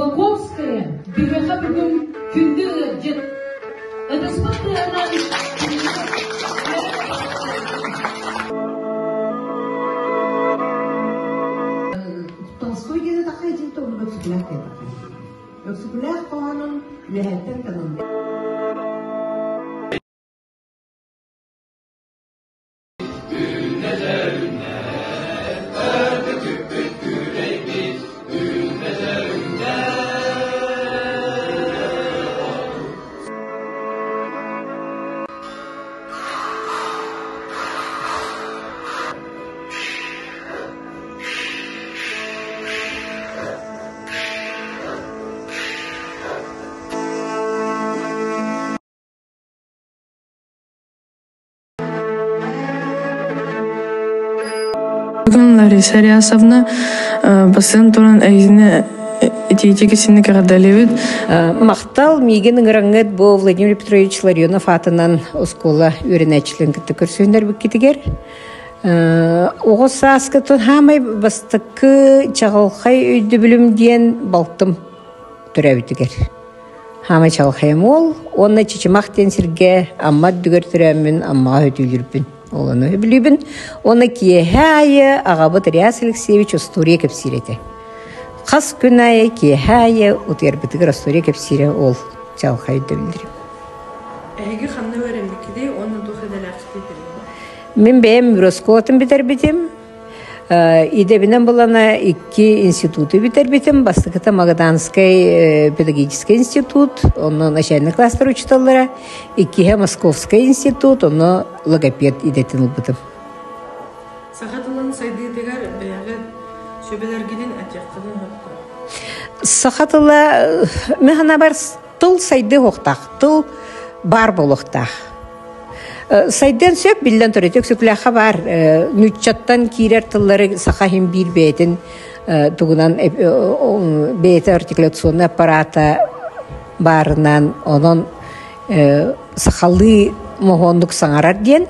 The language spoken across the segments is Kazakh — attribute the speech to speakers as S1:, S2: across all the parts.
S1: Колоковская, бегаха бүгін күнді жет. Ыдыспақты ана Толстой гезе тақай жет оғын өксікіләк де тақай. Өксікіләк қоғанын ләхәттен қанын.
S2: Лариса Рясовна басын туран әйзіне этиетеге сені кағадалевід.
S3: Мақтал меген ыңыраңғыд бұл Владимир Петрович Ларионов атынан оскола өрінәчілін күтті көрсөндер бүк кетігер. Оғыз сасқы тұн хамай бастықы чағылқай өйді білім дейін балтым түрәбітігер. Хамай чағылқайым ол, онына чечімақ денсірге аммад дүгер түрәмін, аммаға өтілірбін. Оланы білібін. Оны киехайы Ағабыт Риас Алексеевич Остория кепсиреті. Қас күн айы киехайы ұтырбітігір Остория кепсире ол чағылқай өйді білдірім.
S2: Әйгі қанды өрімбекеде оны дұқыдал ақсы бітірім?
S3: Мен бәйім Мюроскотын бітір бітім. Идебінен болана 2 институты бітір бітім. Бастықыта Магаданский педагогический институт, оны начальный класстар учиталары. 2 Московский институт, оны логопед идетін ұлбытым.
S2: Сақатылын сайды дегер бәйгі сөбелергеден әтеққыдың өтті?
S3: Сақатылы, мен ғана бар тыл сайды оқтақ, тыл бар болуқтақ. Сайдан сөп билден төрөтөк сөкләхә бар. Нүчаттан кирер тыллары сахахим бир бейтин тугунан бейте артикуляционный аппарата барынан онон сахалы могондук саңарар ден.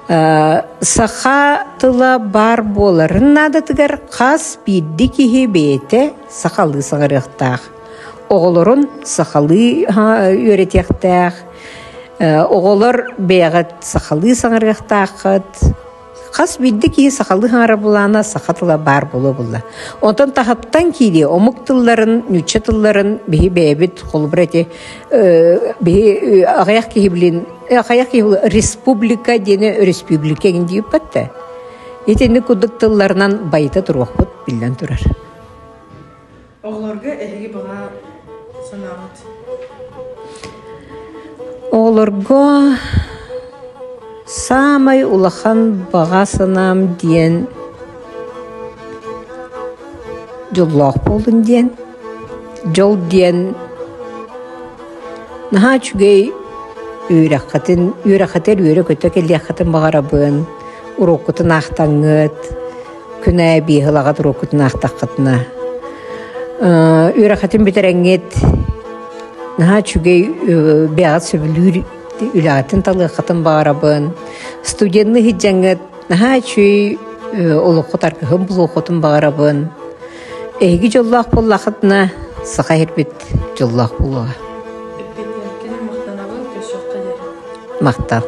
S3: Саха тыла бар боларын надатыгар қас бидди кихи бейте сахалы саңарықтақ. Оғылырын сахалы өретектақ. Оғылар бейғат сақалы саңырғақтақыд. Қас білді ки сақалы хаңара бұлана сақатыла бар болу бұлла. Онтан тахаттан кейде омық тылларын, нүтчі тылларын бейі бәйбіт қолы біреті ағаяқ кейбілін, республика дені республика еңді өппәтті. Етені күдік тылларынан байыта тұруақ бұд білден тұрар.
S2: Оғыларға әйгі баға санағыд?
S3: Оларға самай улахан бағасынам дейін жоллақ болдың дейін. Жол дейін наға чүгей үйраққатыр үйрі көті келдеққатын бағарабын, ұроққытын ақтаңғыд, күн әбей ғылағат ұроққытын ақтаққытына. Үйраққатын бітірәңгет наға чүгей бәғат сөбілір үләғатын талы қатын бағарабын. Студентны хиджаңғыд наға чүй олыққыт арқығын бұл оқытын бағарабын. Әйгі жоллақ боллақытына сақа ербет жоллақ болуға.
S2: Мақтал.